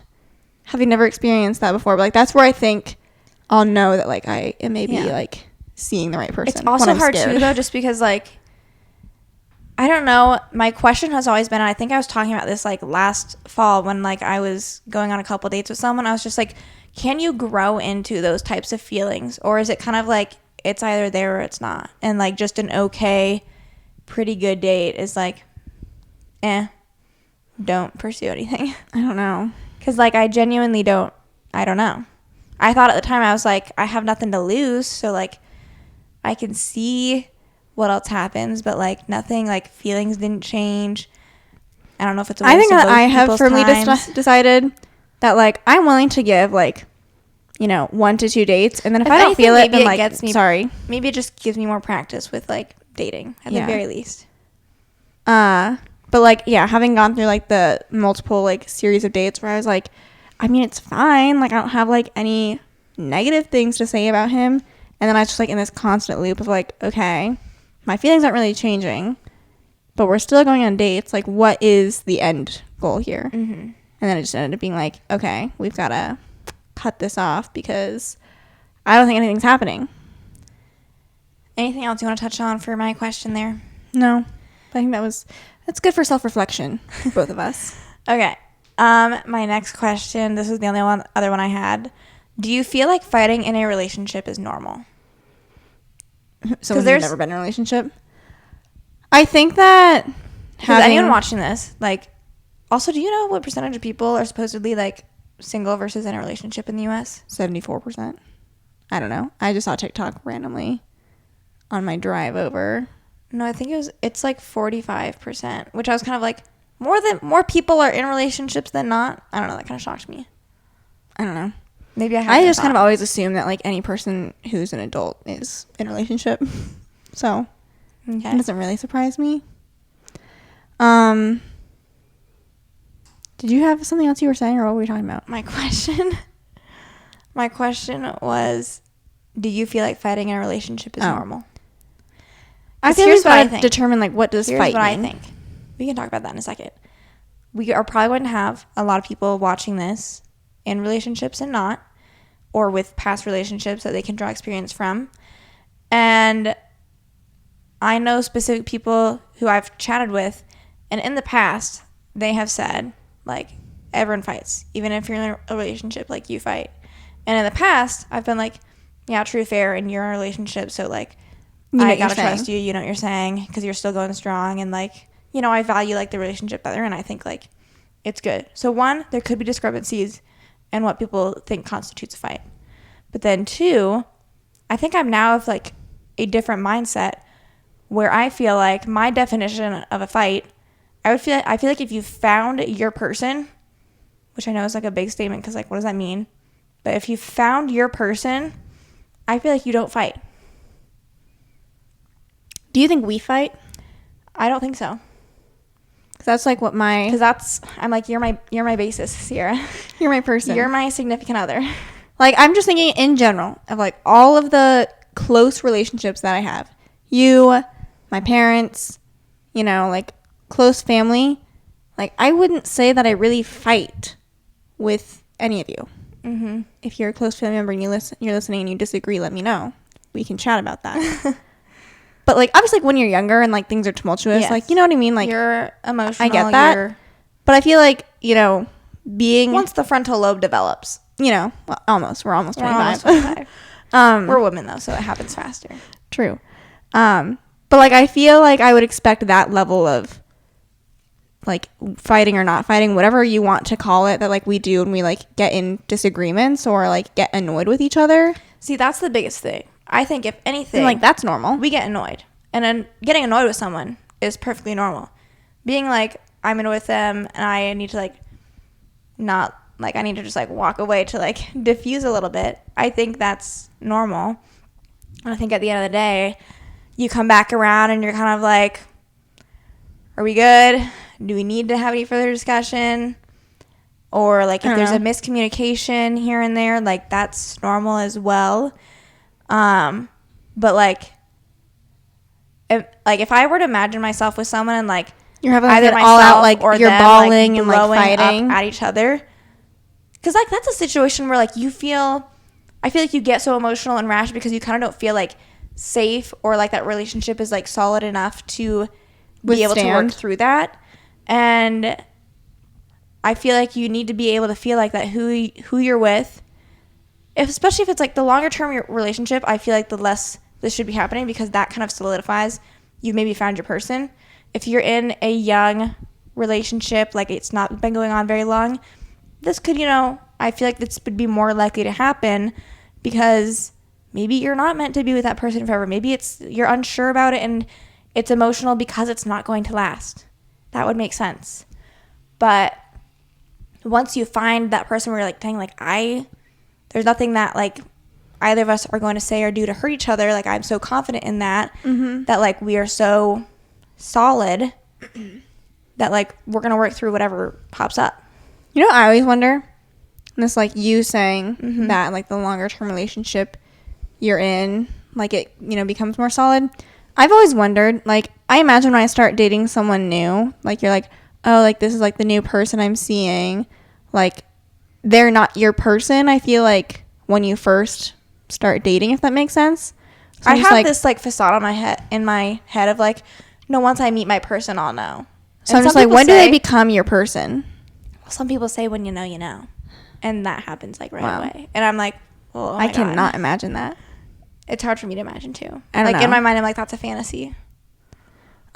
Having never experienced that before, but, like, that's where I think I'll know that, like, I am maybe like seeing the right person. It's also hard too, though, just because, like, I don't know. My question has always been, and I think I was talking about this, like, last fall when, like, I was going on a couple dates with someone. I was just like, can you grow into those types of feelings? Or is it kind of like it's either there or it's not? And, like, just an okay, pretty good date is like, don't pursue anything. I don't know. Because, like, I genuinely don't know. I thought at the time, I was like, I have nothing to lose, so, like, I can see what else happens, but, like, nothing, like, feelings didn't change. I don't know if it's a waste I think of that both I have people's firmly times. decided that, like, I'm willing to give, like, 1 to 2 dates, and then if I don't anything, feel it, maybe then, like, gets me, sorry. Maybe it just gives me more practice with, like, dating at the very least. But, like, yeah, having gone through, like, the multiple, like, series of dates where I was like, I mean, it's fine. Like, I don't have, like, any negative things to say about him. And then I was just, like, in this constant loop of, like, okay, my feelings aren't really changing, but we're still going on dates. Like, what is the end goal here? Mm-hmm. And then it just ended up being like, okay, we've got to cut this off because I don't think anything's happening. Anything else you want to touch on for my question there? No. I think that's good for self-reflection, both of us. Okay. My next question, this is the only other one I had. Do you feel like fighting in a relationship is normal? Someone who's never been in a relationship? I think that anyone watching this, like, also, do you know what percentage of people are supposedly, like, single versus in a relationship in the U.S.? 74%. I don't know. I just saw TikTok randomly on my drive over. No, I think it's like 45%, which I was kind of like, more people are in relationships than not. I don't know. That kind of shocked me. I don't know. Maybe I just kind of always assume that, like, any person who's an adult is in a relationship. So it doesn't really surprise me. Did you have something else you were saying, or what were we talking about? My question was, do you feel like fighting in a relationship is normal? I feel like we gotta determine, like, what does fight mean. I think. We can talk about that in a second. We are probably going to have a lot of people watching this in relationships and not, or with past relationships that they can draw experience from. And I know specific people who I've chatted with, and in the past, they have said, like, everyone fights. Even if you're in a relationship, like, you fight. And in the past, I've been like, yeah, true, fair, and you're in a relationship, so, like, I gotta trust you. You know what you're saying, because you're still going strong, and, like, you know, I value, like, the relationship that they're in. I think, like, it's good. So, one, there could be discrepancies in what people think constitutes a fight. But then, two, I think I'm now of, like, a different mindset where I feel like my definition of a fight, I feel like if you found your person, which I know is, like, a big statement because, like, what does that mean? But if you found your person, I feel like you don't fight. Do you think we fight? I don't think so. That's like what I'm like, you're my basis, Ciera. You're my person. You're my significant other. Like, I'm just thinking in general of, like, all of the close relationships that I have. You, my parents, you know, like, close family. Like, I wouldn't say that I really fight with any of you. Mm-hmm. If you're a close family member and you're listening and you disagree, let me know. We can chat about that. But, like, obviously, like, when you're younger and, like, things are tumultuous, yes. Like, you know what I mean? Like, you're emotional. I get that. But I feel like, you know, once the frontal lobe develops. You know, well, almost. We're almost 25. We're women, though, so it happens faster. True. But, like, I feel like I would expect that level of, like, fighting or not fighting, whatever you want to call it, that, like, we do when we, like, get in disagreements or, like, get annoyed with each other. See, that's the biggest thing. I think if anything, and, like, that's normal. We get annoyed, and then getting annoyed with someone is perfectly normal. Being like, I'm annoyed with them, and I need to, like, not, like, I need to just, like, walk away to, like, diffuse a little bit. I think that's normal. And I think at the end of the day, you come back around and you're kind of like, are we good? Do we need to have any further discussion? Or, like, if there's a miscommunication here and there, like, that's normal as well. But, like, if I were to imagine myself with someone and, like, you're having, like, either all out, like, or you're them, bawling, like, and, like, fighting at each other, because, like, that's a situation where, like, I feel like you get so emotional and rash because you kind of don't feel like safe or like that relationship is like solid enough to be able to work through that. And I feel like you need to be able to feel like that who you're with, especially if it's like the longer term relationship. I feel like the less this should be happening, because that kind of solidifies you've maybe found your person. If you're in a young relationship, like it's not been going on very long, this could, I feel like this would be more likely to happen, because maybe you're not meant to be with that person forever. Maybe you're unsure about it and it's emotional because it's not going to last. That would make sense. But once you find that person where you're like, dang, like there's nothing that like either of us are going to say or do to hurt each other. Like I'm so confident in that, that like we are so solid that like we're going to work through whatever pops up. I always wonder, and this like you saying that like the longer term relationship you're in, like it, becomes more solid. I've always wondered, like I imagine when I start dating someone new, like you're like, oh, like this is like the new person I'm seeing, like they're not your person. I feel like when you first start dating, if that makes sense. So I have this like facade in my head of like, no, once I meet my person, I'll know. So I'm just like, when do they become your person? Some people say when you know. And that happens like right away. And I'm like, well, oh my I cannot imagine that. It's hard for me to imagine too. I don't know. In my mind, I'm like, that's a fantasy.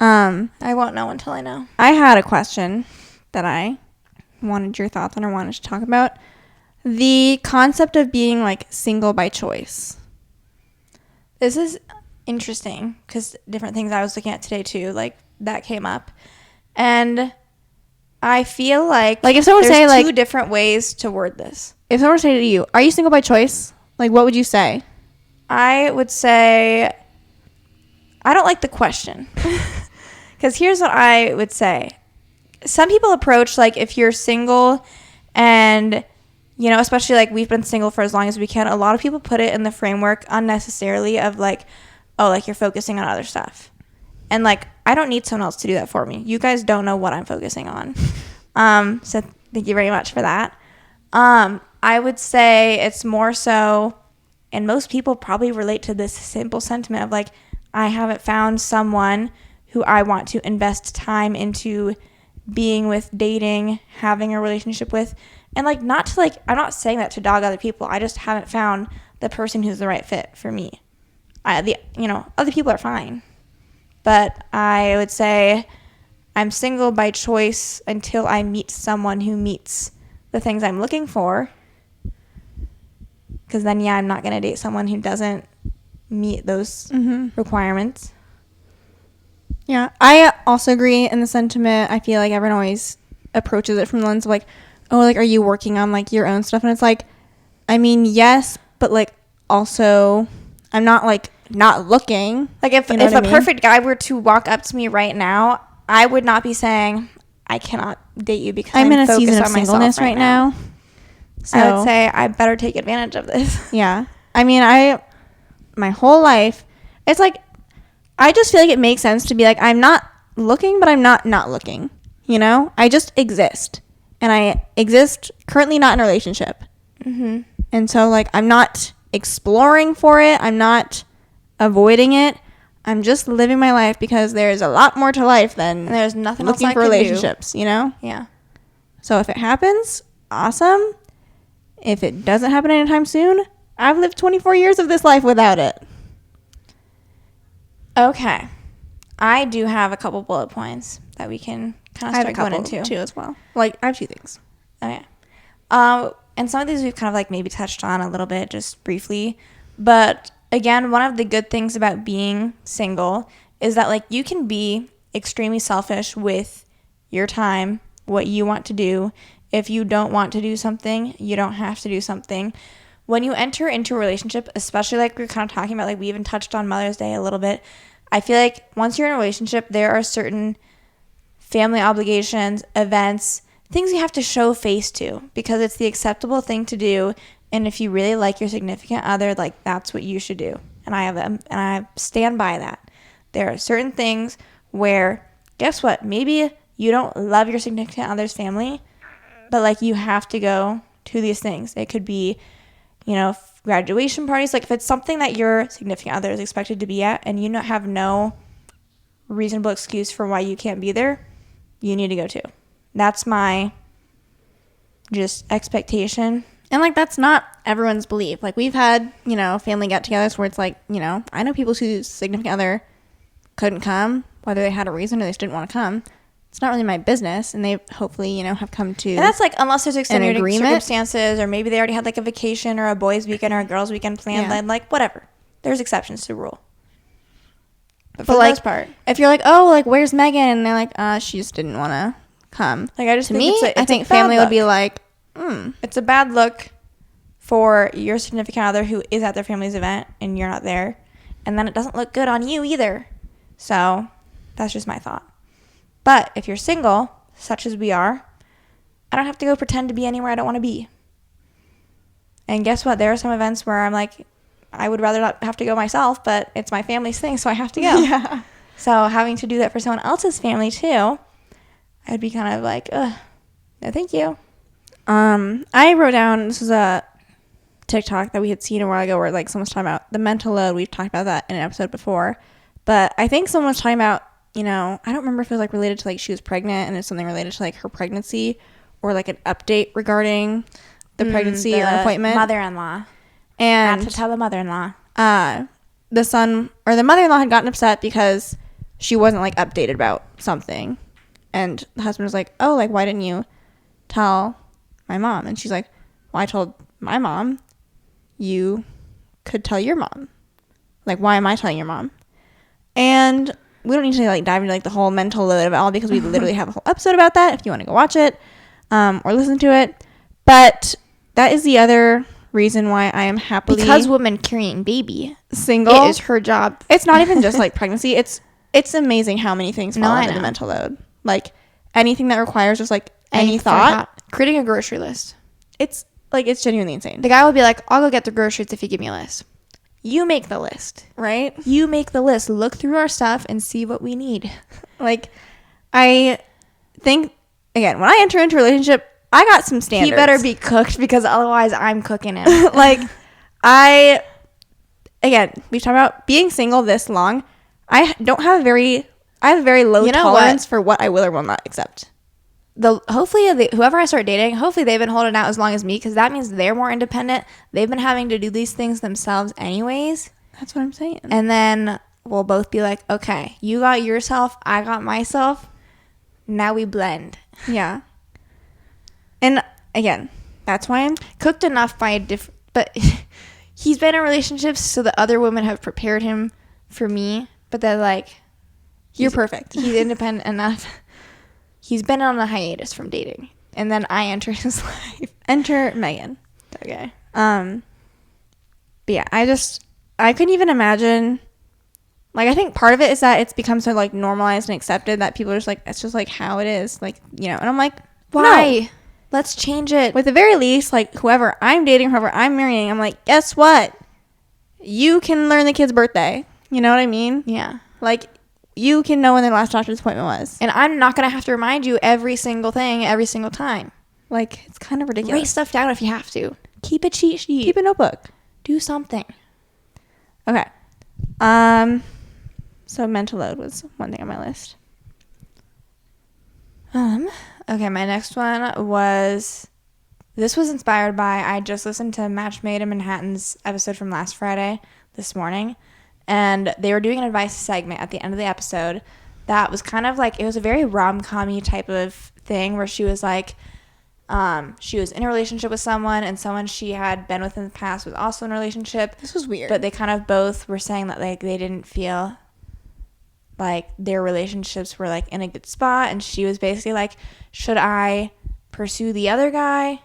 I won't know until I know. I had a question that I wanted your thoughts on or wanted to talk about. The concept of being like single by choice. This is interesting because different things I was looking at today too, like that came up. And I feel like if someone there's say like two different ways to word this. If someone say to you, are you single by choice? Like what would you say? I would say I don't like the question. Because here's what I would say. Some people approach like if you're single and especially like we've been single for as long as we can, a lot of people put it in the framework unnecessarily of like, oh, like you're focusing on other stuff. And like, I don't need someone else to do that for me. You guys don't know what I'm focusing on. So thank you very much for that. I would say it's more so, and most people probably relate to this simple sentiment of like, I haven't found someone who I want to invest time into being with, dating, having a relationship with. And like, not to like, I'm not saying that to dog other people. I just haven't found the person who's the right fit for me. Other people are fine. But I would say I'm single by choice until I meet someone who meets the things I'm looking for. Because then, I'm not going to date someone who doesn't meet those requirements. Yeah, I also agree in the sentiment. I feel like everyone always approaches it from the lens of like, oh, like, are you working on like your own stuff? And it's like, I mean, yes, but like also I'm not like not looking. Like if a perfect guy were to walk up to me right now, I would not be saying I cannot date you because I'm in a season of singleness right now. So I would say I better take advantage of this. Yeah. I mean, my whole life, it's like, I just feel like it makes sense to be like, I'm not looking, but I'm not looking, I just exist. And I exist currently not in a relationship. Mm-hmm. And so like, I'm not exploring for it. I'm not avoiding it. I'm just living my life because there's a lot more to life than there's nothing looking else for relationships, Yeah. So if it happens, awesome. If it doesn't happen anytime soon, I've lived 24 years of this life without it. Okay. I do have a couple bullet points that we can kind of start going into. Too as well. Like, I have 2 things. Okay. And some of these we've kind of like maybe touched on a little bit just briefly. But again, one of the good things about being single is that like you can be extremely selfish with your time, what you want to do. If you don't want to do something, you don't have to do something. When you enter into a relationship, especially like we're kind of talking about, like we even touched on Mother's Day a little bit, I feel like once you're in a relationship, there are certain family obligations, events, things you have to show face to because it's the acceptable thing to do. And if you really like your significant other, like that's what you should do. And I stand by that. There are certain things where, guess what? Maybe you don't love your significant other's family, but like you have to go to these things. It could be graduation parties. Like if it's something that your significant other is expected to be at and you have no reasonable excuse for why you can't be there, you need to go too. That's my just expectation. And like that's not everyone's belief. Like we've had, family get-togethers where it's like, I know people whose significant other couldn't come, whether they had a reason or they just didn't want to come. It's not really my business, and they hopefully, have come to. And that's like unless there's extenuating agreement. Circumstances, or maybe they already had like a vacation or a boys' weekend or a girls' weekend planned. Then like whatever, there's exceptions to the rule. But for the most part, if you're like, oh, like where's Megan, and they're like, she just didn't want to come. Like I just to think me, it's I think family would be like, it's a bad look for your significant other who is at their family's event and you're not there, and then it doesn't look good on you either. So that's just my thought. But if you're single, such as we are, I don't have to go pretend to be anywhere I don't want to be. And guess what? There are some events where I'm like, I would rather not have to go myself, but it's my family's thing, so I have to go. Yeah. So having to do that for someone else's family too, I'd be kind of like, ugh, no thank you. I wrote down, this was a TikTok that we had seen a while ago where like someone's talking about the mental load. We've talked about that in an episode before. But I think someone was talking about, I don't remember if it was like related to like she was pregnant and it's something related to like her pregnancy or like an update regarding the pregnancy or appointment. Mother-in-law. And not to tell the mother-in-law. The son or the mother-in-law had gotten upset because she wasn't like updated about something. And the husband was like, oh, like why didn't you tell my mom? And she's like, well, I told my mom. You could tell your mom. Like, why am I telling your mom? And we don't need to like dive into like the whole mental load of it all because we literally have a whole episode about that if you want to go watch it or listen to it. But that is the other reason why I am happily because women carrying baby single. It is her job. It's not even just like pregnancy. It's amazing how many things fall under the mental load. Like anything that requires just like any thought. Creating a grocery list. It's like it's genuinely insane. The guy will be like, I'll go get the groceries if you give me a list. You make the list. Right? You make the list. Look through our stuff and see what we need. Like, I think, again, when I enter into a relationship, I got some standards. He better be cooked because otherwise I'm cooking him. Like, again, we've talked about being single this long. I have a very low tolerance for what I will or will not accept. Hopefully whoever I start dating, hopefully they've been holding out as long as me because that means they're more independent. They've been having to do these things themselves anyways. That's what I'm saying. And then we'll both be like, okay, you got yourself, I got myself. Now we blend. Yeah. And again, that's why I'm cooked enough by a different, but he's been in relationships so the other women have prepared him for me, but they're like, you're perfect. He's independent enough. He's been on a hiatus from dating. And then I enter his life. Enter Megan. Okay. But yeah, I couldn't even imagine. Like, I think part of it is that it's become so, like, normalized and accepted that people are just like, it's just, like, how it is. Like, and I'm like, why? No. Let's change it. With the very least, like, whoever I'm dating, whoever I'm marrying, I'm like, guess what? You can learn the kid's birthday. You know what I mean? Yeah. Like, you can know when their last doctor's appointment was. And I'm not going to have to remind you every single thing every single time. Like, it's kind of ridiculous. Write stuff down if you have to. Keep a cheat sheet. Keep a notebook. Do something. Okay. So mental load was one thing on my list. Okay, my next one was, this was inspired by, I just listened to Match Made in Manhattan's episode from last Friday this morning. And they were doing an advice segment at the end of the episode that was kind of like, it was a very rom-com-y type of thing where she was like, she was in a relationship with someone and someone she had been with in the past was also in a relationship. This was weird. But they kind of both were saying that like they didn't feel like their relationships were like in a good spot. And she was basically like, should I pursue the other guy?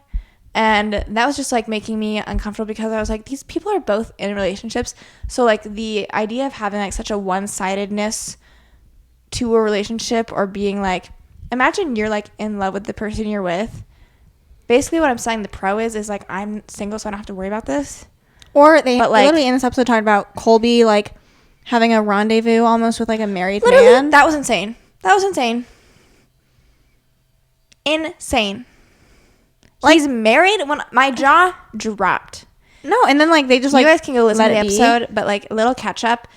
And that was just like making me uncomfortable because I was like, these people are both in relationships. So like the idea of having like such a one-sidedness to a relationship or being like, imagine you're like in love with the person you're with. Basically what I'm saying the pro is like, I'm single so I don't have to worry about this. Or they literally in this episode talked about Colby like having a rendezvous almost with like a married man. That was insane. Insane. Like, he's married when my jaw dropped. No, and then like they just you like guys can go listen to the let it be. episode, but like a little catch up.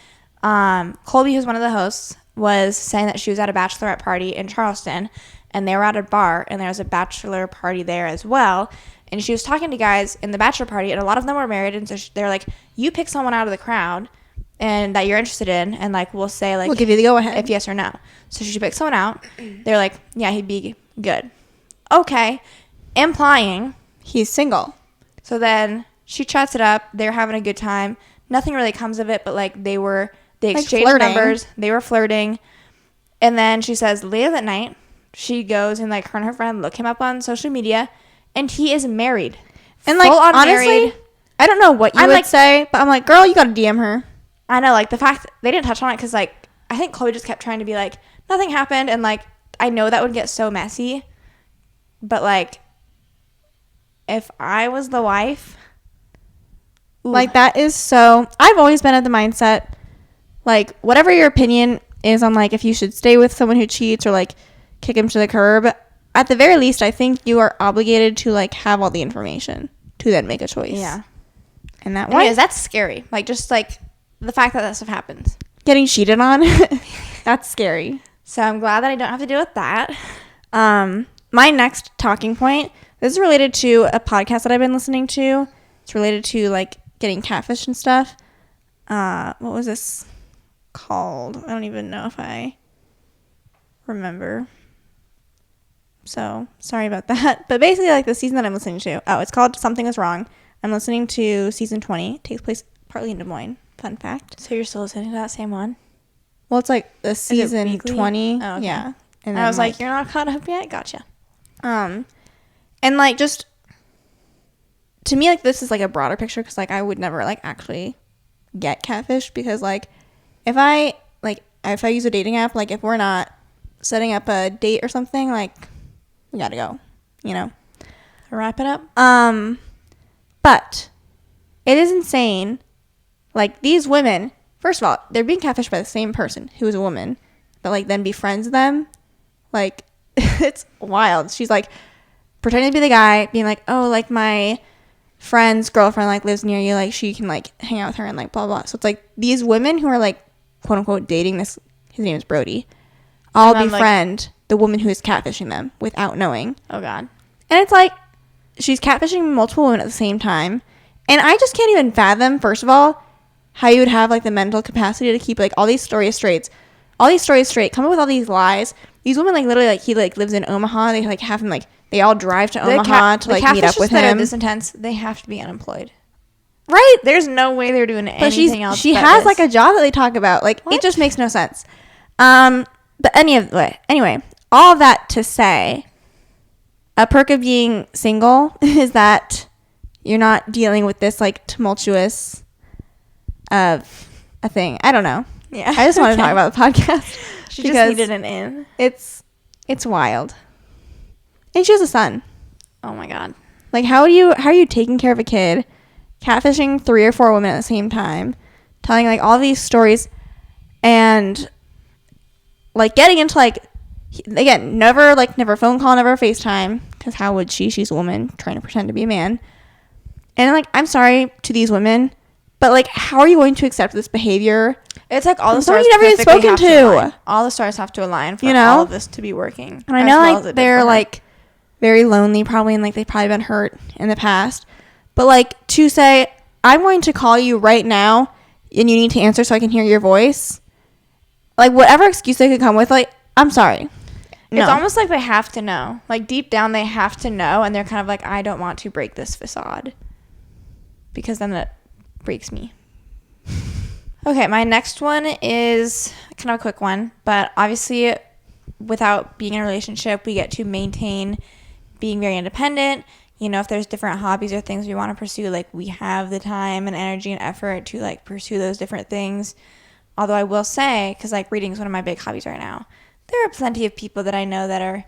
Colby, who's one of the hosts, was saying that she was at a bachelorette party in Charleston, and they were at a bar, and there was a bachelor party there as well. And she was talking to guys in the bachelor party, and a lot of them were married, and so they're like, you pick someone out of the crowd and that you're interested in, and like we'll say like We'll give you the go ahead if yes or no. So she picked someone out. They're like, yeah, he'd be good. Okay, implying he's single. So then she chats it up. They're having a good time. Nothing really comes of it, but like they exchanged flirting. numbers. They were flirting. And then she says later that night, she goes and like her and her friend look him up on social media, and he is married. And like Full-on honestly, married. I don't know what you I'm would like- say, but I'm like, girl, you gotta DM her. I know, like the fact they didn't touch on it because like I think Chloe just kept trying to be like nothing happened, and like I know that would get so messy, but like if I was the wife, ooh. Like that is so. I've always been of the mindset, like whatever your opinion is on like if you should stay with someone who cheats or like kick him to the curb. At the very least, I think you are obligated to like have all the information to then make a choice. Yeah. And that Anyways, way, that's scary. Like just like the fact that stuff happens. getting cheated on, that's scary. So I'm glad that I don't have to deal with that. My next talking point, this is related to a podcast that I've been listening to. It's related to like getting catfish and stuff. What was this called? I don't even know if I remember. So sorry about that. But basically like the season that I'm listening to, it's called Something Is Wrong. I'm listening to season 20. It takes place partly in Des Moines. Fun fact. So you're still listening to that same one? Well, it's like the season weekly? 20. Oh, okay. Yeah. And I was like, you're not caught up yet? Gotcha. And like just to me, like this is like a broader picture because like I would never like actually get catfish because like if I use a dating app, like if we're not setting up a date or something, like we gotta go, you know. Wrap it up. But it is insane. Like these women, first of all, they're being catfished by the same person who is a woman, but like then befriends them. Like it's wild. She's like pretending to be the guy, being like, oh, like my friend's girlfriend like lives near you, like she can like hang out with her and like blah blah. So it's like these women who are like quote unquote dating this, his name is Brody, all befriend the woman who is catfishing them without knowing. Oh God. And it's like she's catfishing multiple women at the same time, and I just can't even fathom, first of all, how you would have like the mental capacity to keep like all these stories straight, come up with all these lies. These women like literally like he like lives in Omaha. They like have him like they all drive to Omaha to like meet up with that him. are this intense, they have to be unemployed. Right? There's no way they're doing anything else. She but has this. like a job that they talk about. Like What? it just makes no sense. But anyway, all of that to say, a perk of being single is that you're not dealing with this like tumultuous of a thing. I don't know. Yeah. I just want to talk about the podcast. She because just needed an in. It's wild. And she has a son. Oh my God. Like how are you taking care of a kid, catfishing 3 or 4 women at the same time, telling like all these stories, and like getting into like again never phone call, never FaceTime, because how would she? She's a woman trying to pretend to be a man. And like I'm sorry to these women, but like how are you going to accept this behavior? It's like all the Someone stars you've never even perfectly spoken have to. align. All the stars have to align for You know? all of this to be working. And I as know well like as it did they're for her. like very lonely probably, and like they've probably been hurt in the past, but like to say I'm going to call you right now and you need to answer so I can hear your voice, like whatever excuse they could come with, like I'm sorry. No. It's almost like they have to know. Like deep down they have to know, and they're kind of like, I don't want to break this facade because then that breaks me. Okay, my next one is kind of a quick one, but obviously without being in a relationship, we get to maintain being very independent. You know, if there's different hobbies or things we want to pursue, like we have the time and energy and effort to like pursue those different things. Although I will say, because like reading is one of my big hobbies right now, there are plenty of people that I know that are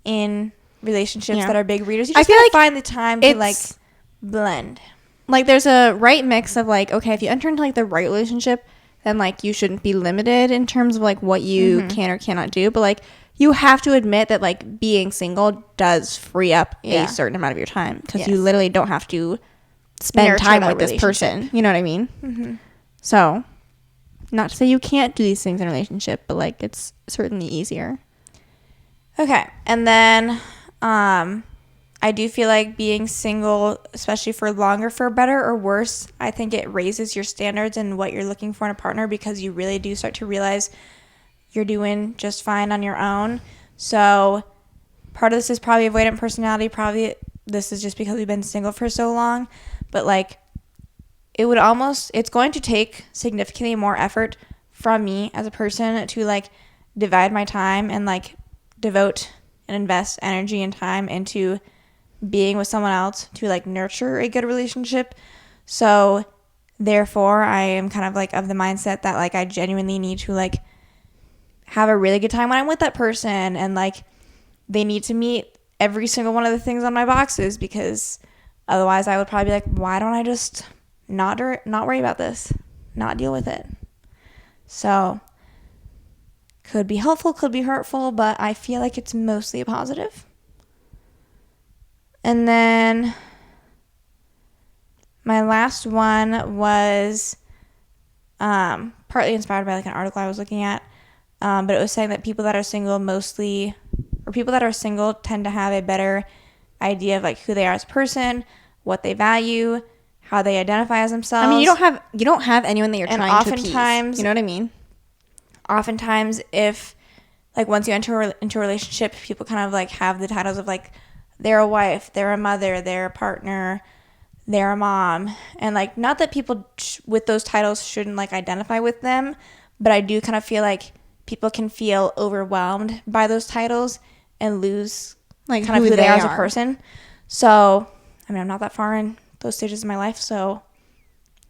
in relationships that are big readers. You just feel gotta like find the time to like blend. Like there's a right mix of like, okay, if you enter into like the right relationship, then like you shouldn't be limited in terms of like what you can or cannot do, but like you have to admit that like being single does free up a certain amount of your time, because you literally don't have to spend nurture time that with this relationship. person. You know what I mean? Mm-hmm. So, not to say you can't do these things in a relationship, but like it's certainly easier. Okay, and then I do feel like being single, especially for longer, for better or worse, I think it raises your standards and what you're looking for in a partner, because you really do start to realize you're doing just fine on your own. So part of this is probably avoidant personality. Probably this is just because we've been single for so long. But like, it's going to take significantly more effort from me as a person to like divide my time and like devote and invest energy and time into being with someone else to like nurture a good relationship. So therefore I am kind of like of the mindset that like I genuinely need to like have a really good time when I'm with that person, and like they need to meet every single one of the things on my boxes, because otherwise I would probably be like, why don't I just not worry about this, not deal with it? So could be helpful, could be hurtful, but I feel like it's mostly a positive. And then my last one was partly inspired by like an article I was looking at, but it was saying that people that are single tend to have a better idea of like who they are as a person, what they value, how they identify as themselves. I mean, you don't have anyone that you're And trying to oftentimes, appease. You know what I mean? Oftentimes, if like once you enter into a relationship, people kind of like have the titles of like they're a wife, they're a mother, they're a partner, they're a mom, and like not that people with those titles shouldn't like identify with them, but I do kind of feel like people can feel overwhelmed by those titles and lose Like kind of who they are as a person. So I mean, I'm not that far in those stages of my life, so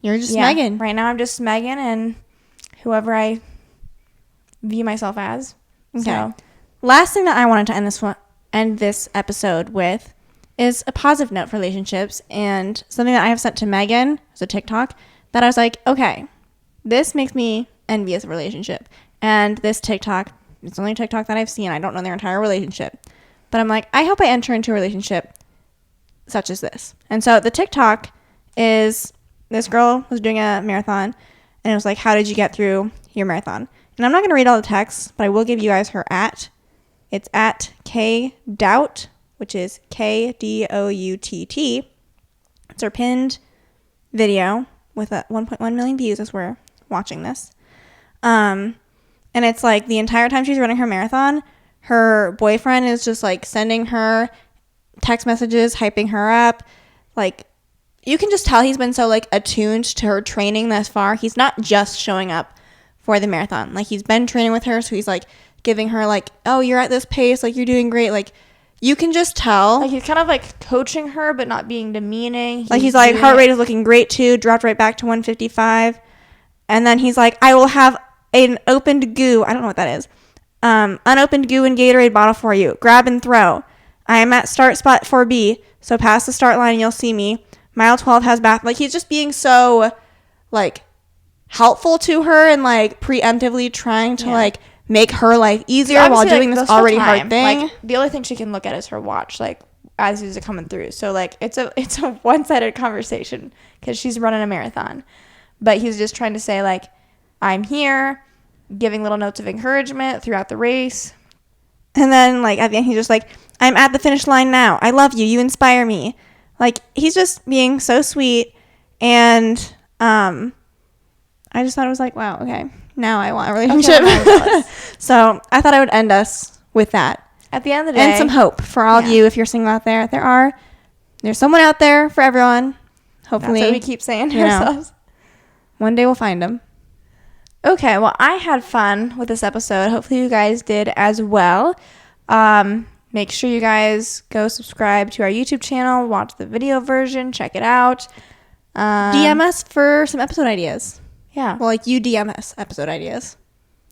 You're just Megan. Right now I'm just Megan and whoever I view myself as. Okay. So Last thing that I wanted to end this episode with is a positive note for relationships, and something that I have sent to Megan as a TikTok that I was like, okay, this makes me envious of a relationship. And this TikTok, it's the only TikTok that I've seen. I don't know their entire relationship. But I'm like, I hope I enter into a relationship such as this. And so the TikTok is, this girl was doing a marathon, and it was like, how did you get through your marathon? And I'm not going to read all the texts, but I will give you guys her @ It's at KDoubt, which is KDOUTT. It's her pinned video with 1.1 million views as we're watching this. And it's like the entire time she's running her marathon, her boyfriend is just like sending her text messages, hyping her up. Like, you can just tell he's been so like attuned to her training thus far. He's not just showing up for the marathon. Like, he's been training with her, so he's like giving her like, oh, you're at this pace, like you're doing great. Like, you can just tell. like he's kind of like coaching her, but not being demeaning. He's like, heart rate is looking great too, dropped right back to 155. And then he's like, I will have an opened goo. I don't know what that is. Unopened goo and Gatorade bottle for you. Grab and throw. I am at start spot 4B, so past the start line, you'll see me. Mile 12 has bath. Like, he's just being so, like, helpful to her and, like, preemptively trying to, like, make her life easier while doing this already hard thing. Like, the only thing she can look at is her watch, like, as he's coming through. So, like, it's a one-sided conversation because she's running a marathon. But he's just trying to say, like, I'm here, giving little notes of encouragement throughout the race. And then, like, at the end, he's just like, I'm at the finish line now. I love you. You inspire me. Like, he's just being so sweet. And I just thought it was like, wow, okay, now I want a relationship. Okay, so I thought I would end us with that. At the end of the day. And some hope for all of you if you're single out there. There's someone out there for everyone. Hopefully. That's what we keep saying to ourselves. One day we'll find them. Okay, well, I had fun with this episode. Hopefully you guys did as well. Make sure you guys go subscribe to our YouTube channel, watch the video version, check it out. DM us for some episode ideas. Yeah. Well, like, you DM us episode ideas.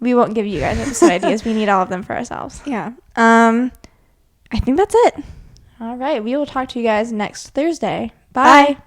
We won't give you guys episode ideas. We need all of them for ourselves. Yeah. I think that's it. All right. We will talk to you guys next Thursday. Bye.